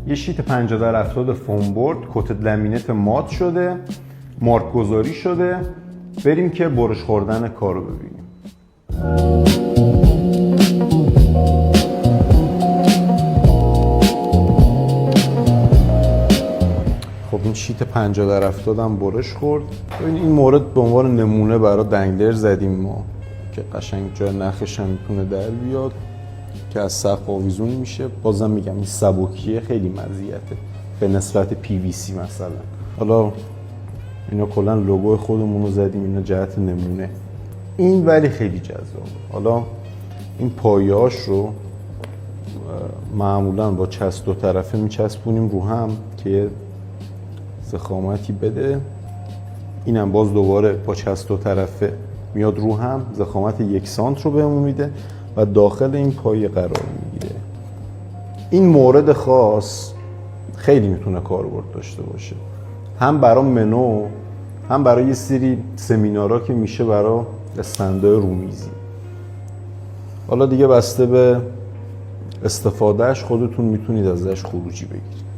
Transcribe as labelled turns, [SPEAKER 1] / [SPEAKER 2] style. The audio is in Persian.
[SPEAKER 1] یه شیت 50x70 فوم بورد، کتد لامینت مات شده، مارک گذاری شده. بریم که برش خوردن کارو ببینیم. خب این شیت 50x70 هم برش خورد. این مورد به عنوان نمونه برای دنگلر زدیم ما که قشنگ جای نخش هم میتونه در بیاد که از سقف آویزون میشه. بازم میگم این سبکیه خیلی مزیته به نسبت PVC مثلا. حالا اینا کلا لوگو خودمون رو زدیم، اینا جهت نمونه. این ولی خیلی جذابه. حالا این پایه‌اش رو معمولا با چسب دو طرفه میچسبونیم رو هم که ضخامتی بده. اینم باز دوباره با چسب دو طرفه میاد رو هم، ضخامت 1 سانت رو بهمون میده و داخل این پایه قرار میگیره. این مورد خاص خیلی میتونه کاربرد داشته باشه، هم برای منو، هم برای یه سری سمینارها که میشه برای استندای رومیزی. حالا دیگه بسته به استفادهش خودتون میتونید ازش خروجی بگیرید.